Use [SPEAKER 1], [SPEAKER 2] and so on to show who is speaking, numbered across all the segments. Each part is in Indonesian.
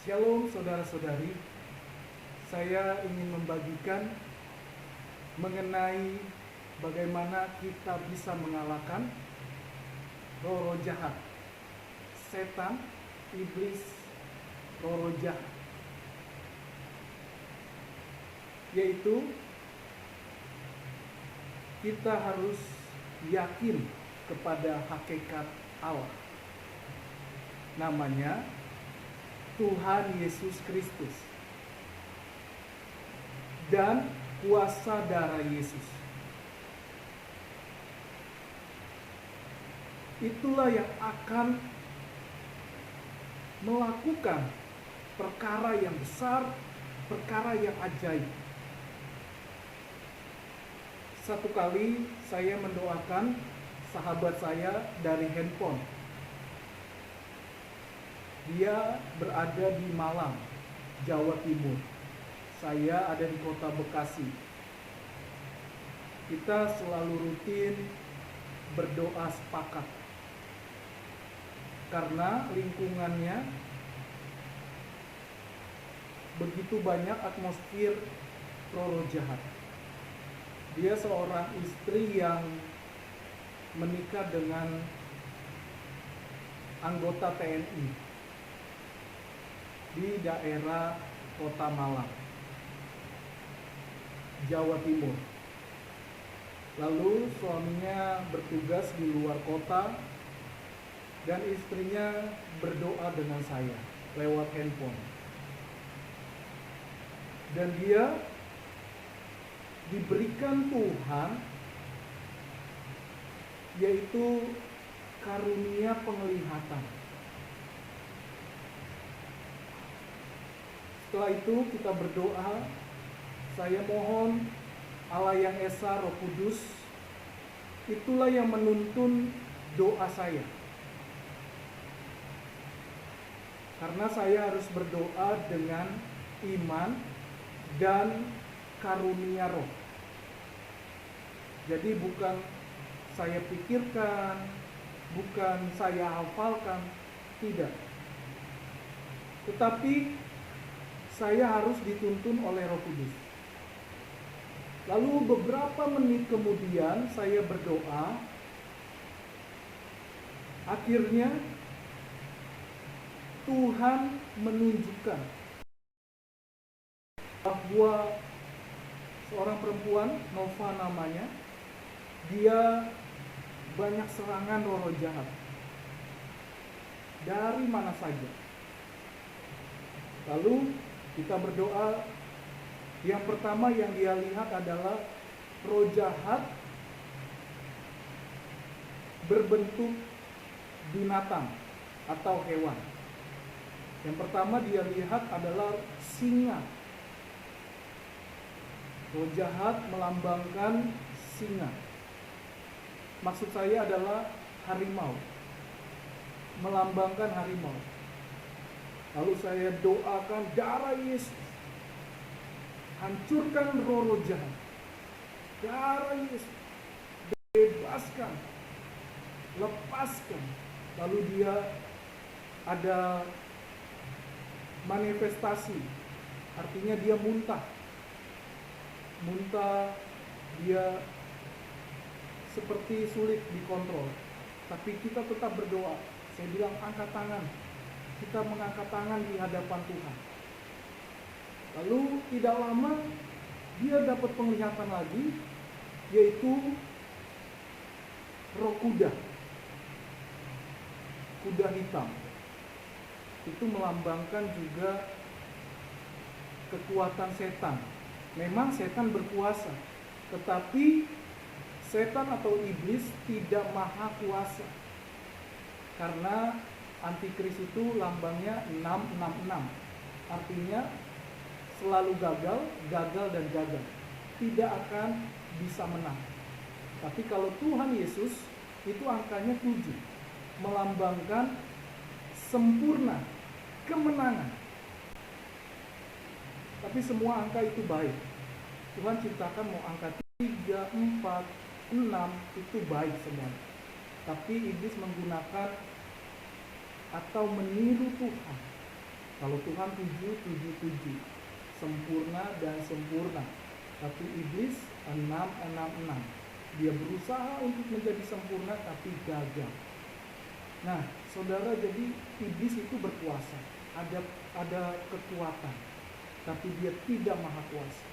[SPEAKER 1] Shalom saudara-saudari, saya ingin membagikan mengenai bagaimana kita bisa mengalahkan roh jahat, setan, iblis, roh jahat. Yaitu kita harus yakin kepada hakikat Allah. Namanya Tuhan Yesus Kristus dan kuasa darah Yesus. Itulah yang akan melakukan perkara yang besar, perkara yang ajaib. Satu kali saya mendoakan sahabat saya dari handphone. Dia berada di Malang, Jawa Timur. Saya ada di kota Bekasi. Kita selalu rutin berdoa sepakat. Karena lingkungannya begitu banyak atmosfer roh jahat. Dia seorang istri yang menikah dengan anggota TNI di daerah Kota Malang, Jawa Timur. Lalu suaminya bertugas di luar kota dan istrinya berdoa dengan saya lewat handphone. Dan dia diberikan Tuhan yaitu karunia penglihatan. Setelah itu kita berdoa, saya mohon Allah yang Esa Roh Kudus, itulah yang menuntun doa saya. Karena saya harus berdoa dengan iman dan karunia roh. Jadi bukan saya pikirkan, bukan saya hafalkan, tidak. Tetapi saya harus dituntun oleh Roh Kudus. Lalu beberapa menit kemudian saya berdoa. Akhirnya Tuhan menunjukkan bahwa seorang perempuan, Nova namanya, dia banyak serangan roh jahat. Dari mana saja. Lalu kita berdoa. Yang pertama yang dia lihat adalah roh jahat berbentuk binatang atau hewan. Yang pertama dia lihat adalah singa. Roh jahat melambangkan singa. Maksud saya adalah harimau, melambangkan harimau. Lalu saya doakan darah Yesus, hancurkan roh jahat. Darah Yesus, bebaskan, lepaskan. Lalu dia ada manifestasi, artinya dia muntah. Dia seperti sulit dikontrol. Tapi kita tetap berdoa. Saya bilang angkat tangan. Kita mengangkat tangan di hadapan Tuhan. Lalu tidak lama dia dapat penglihatan lagi, yaitu roh kuda hitam. Itu melambangkan juga kekuatan setan. Memang setan berkuasa, tetapi setan atau iblis tidak maha kuasa. Karena antikris itu lambangnya 666. Artinya selalu gagal dan gagal. Tidak akan bisa menang. Tapi kalau Tuhan Yesus itu angkanya 7. Melambangkan sempurna, kemenangan. Tapi semua angka itu baik. Tuhan ciptakan mau angka 3, 4, 6 itu baik semua. Tapi iblis menggunakan atau meniru Tuhan Kalau Tuhan 7, sempurna dan sempurna. Tapi iblis 6. Dia berusaha untuk menjadi sempurna tapi gagal. Nah, saudara, jadi iblis itu berkuasa, ada kekuatan, tapi dia tidak maha kuasa.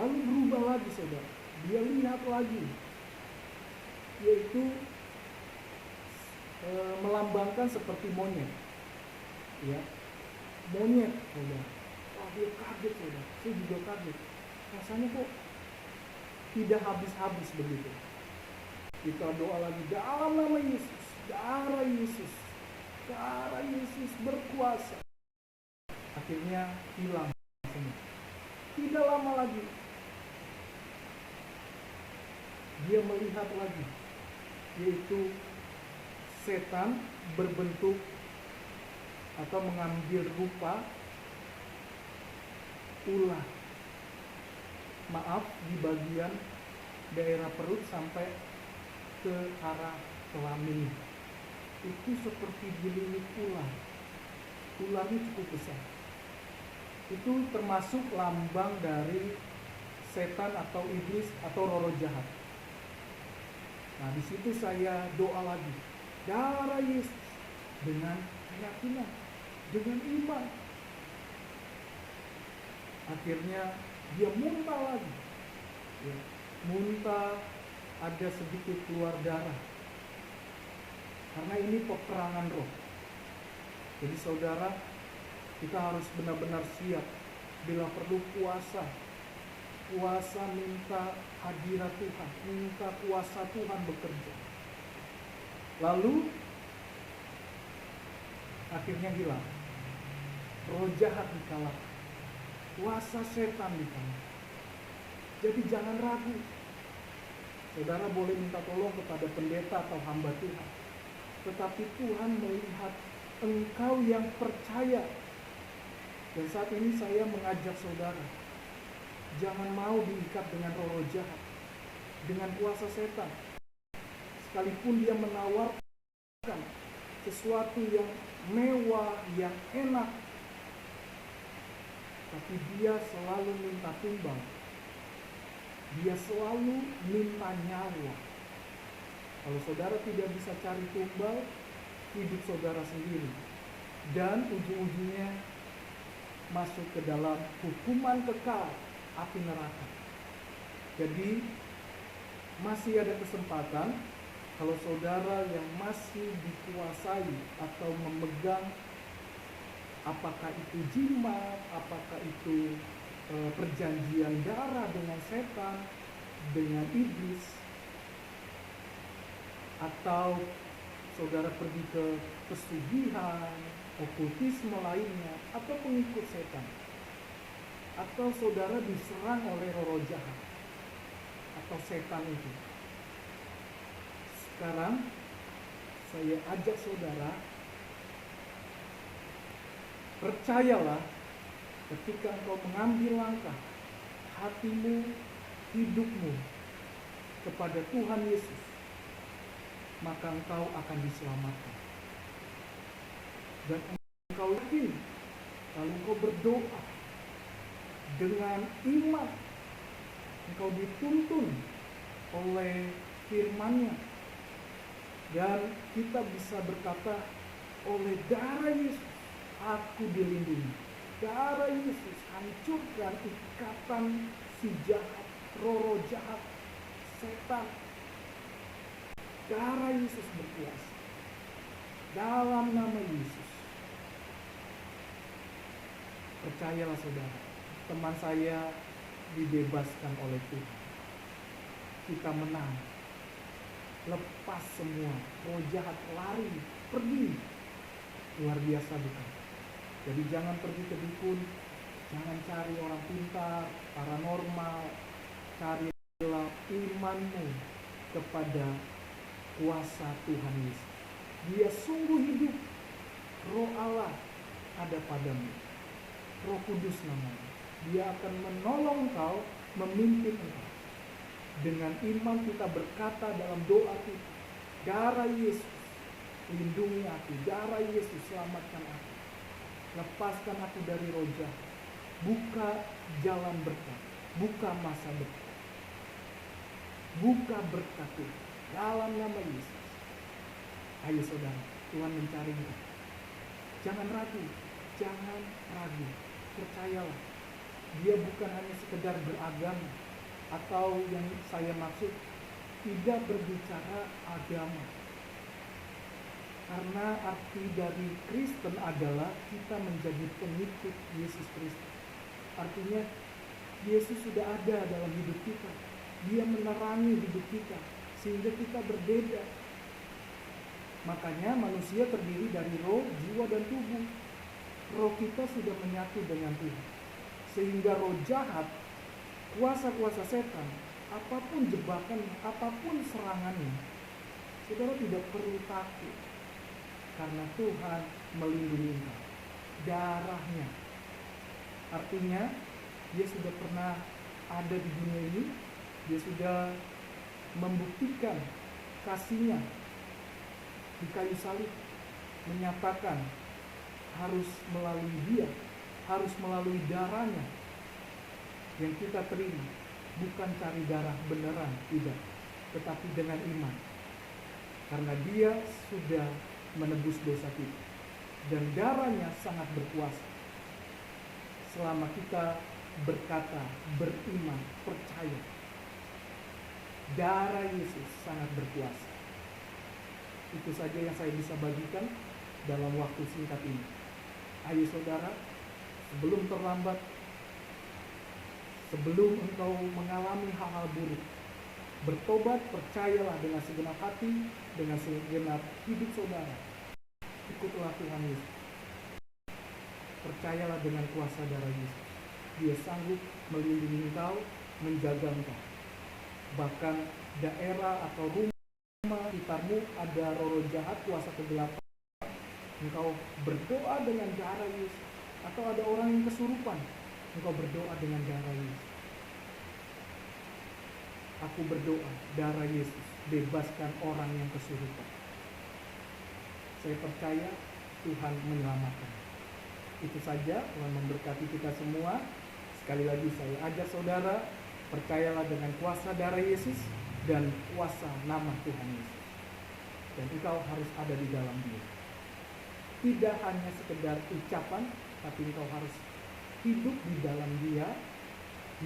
[SPEAKER 1] Lalu berubah lagi, saudara. Dia lihat lagi, yaitu melambangkan seperti monyet, ya, monyet, saudara. Wah, dia kaget, saudara. Saya juga kaget. Rasanya kok tidak habis-habis begitu. Kita doa lagi, dalam nama Yesus, darah Yesus, darah Yesus berkuasa. Akhirnya hilang semua. Tidak lama lagi dia melihat lagi, yaitu setan berbentuk atau mengambil rupa ular. Maaf, di bagian daerah perut sampai ke arah kelamin. Itu seperti dililit ular. Ularnya cukup besar. Itu termasuk lambang dari setan atau iblis atau roh jahat. Nah, di situ saya doa lagi, darah Yesus, dengan keyakinan, dengan iman. Akhirnya dia muntah lagi, ya, muntah, ada sedikit keluar darah. Karena ini peperangan roh. Jadi saudara, kita harus benar-benar siap bila perlu puasa minta hadirat Tuhan, minta kuasa Tuhan bekerja. Lalu akhirnya hilang, roh jahat dikalahkan, kuasa setan dikalahkan. Jadi jangan ragu, saudara boleh minta tolong kepada pendeta atau hamba Tuhan, tetapi Tuhan melihat engkau yang percaya. Dan saat ini saya mengajak saudara, jangan mau diikat dengan roh jahat, dengan kuasa setan. Sekalipun dia menawarkan sesuatu yang mewah, yang enak, tapi dia selalu minta tumbang. Dia selalu minta nyawa. Kalau saudara tidak bisa cari tumbal, hidup saudara sendiri. Dan ujung-ujungnya masuk ke dalam hukuman kekal, api neraka. Jadi masih ada kesempatan kalau saudara yang masih dikuasai atau memegang, apakah itu jimat, apakah itu perjanjian darah dengan setan, dengan iblis, atau saudara pergi ke pesugihan, okultisme lainnya, atau pengikut setan, atau saudara diserang oleh roh jahat atau setan itu. Sekarang saya ajak saudara, percayalah, ketika engkau mengambil langkah hatimu, hidupmu kepada Tuhan Yesus, maka engkau akan diselamatkan. Dan engkau yakin, kalau engkau berdoa dengan iman, engkau dituntun oleh firman-Nya, dan kita bisa berkata, oleh darah Yesus aku dilindungi. Darah Yesus hancurkan ikatan si jahat, roh jahat, setan. Darah Yesus berkuasa. Dalam nama Yesus. Percayalah saudara, teman saya dibebaskan oleh Tuhan. Kita menang. Lepas semua, roh jahat lari, pergi. Luar biasa bukan? Jadi jangan pergi ke dukun, jangan cari orang pintar, paranormal. Carilah imanmu kepada kuasa Tuhan Yesus. Dia sungguh hidup. Roh Allah ada padamu. Roh Kudus namanya. Dia akan menolong engkau, memimpin engkau. Dengan iman kita berkata dalam doa kita, darah Yesus lindungi aku, darah Yesus selamatkan aku. lepaskan aku dari roh jahat, buka jalan berkat, buka masa berkat, buka berkat Tuhan dalam nama Yesus. Ayo saudara, Tuhan mencari kita. Jangan ragu, jangan ragu, percayalah. Dia bukan hanya sekedar beragama, atau yang saya maksud tidak berbicara agama. Karena arti dari Kristen adalah kita menjadi pengikut Yesus Kristus. Artinya Yesus sudah ada dalam hidup kita. Dia menerangi hidup kita sehingga kita berbeda. Makanya manusia terdiri dari roh, jiwa, dan tubuh. Roh kita sudah menyatu dengan Tuhan. Sehingga roh jahat, kuasa-kuasa setan, apapun jebakannya, apapun serangannya, saudara tidak perlu takut. Karena Tuhan melindungi engkau. Darahnya. Artinya, dia sudah pernah ada di dunia ini. Dia sudah membuktikan kasihnya di kayu salib, menyatakan harus melalui dia, harus melalui darahnya yang kita terima. Bukan cari darah beneran, tidak, tetapi dengan iman. Karena dia sudah menebus dosa kita, dan darahnya sangat berkuasa. Selama kita berkata, beriman, percaya, darah Yesus sangat berkuasa. Itu saja yang saya bisa bagikan dalam waktu singkat ini. Ayo saudara, sebelum terlambat, sebelum engkau mengalami hal-hal buruk, bertobat, percayalah dengan segenap hati, dengan segenap hidup saudara. Ikutlah Tuhan Yesus. Percayalah dengan kuasa darah Yesus. Dia sanggup melindungi engkau, menjaga engkau. Bahkan daerah atau rumah sekitarmu ada roh jahat, kuasa kegelapan, engkau berdoa dengan darah Yesus. Atau ada orang yang kesurupan, engkau berdoa dengan darah Yesus. Aku berdoa, darah Yesus, bebaskan orang yang kesurupan. Saya percaya Tuhan menyelamatkan. Itu saja, Tuhan memberkati kita semua. Sekali lagi saya ajak saudara, percayalah dengan kuasa darah Yesus dan kuasa nama Tuhan Yesus. Dan engkau harus ada di dalam dia. Tidak hanya sekedar ucapan, tapi engkau harus hidup di dalam dia,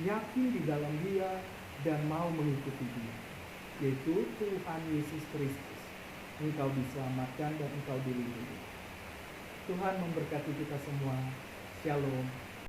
[SPEAKER 1] yakin di dalam dia, dan mau mengikuti dia, yaitu Tuhan Yesus Kristus. Engkau diselamatkan dan engkau dilindungi. Tuhan memberkati kita semua. Shalom.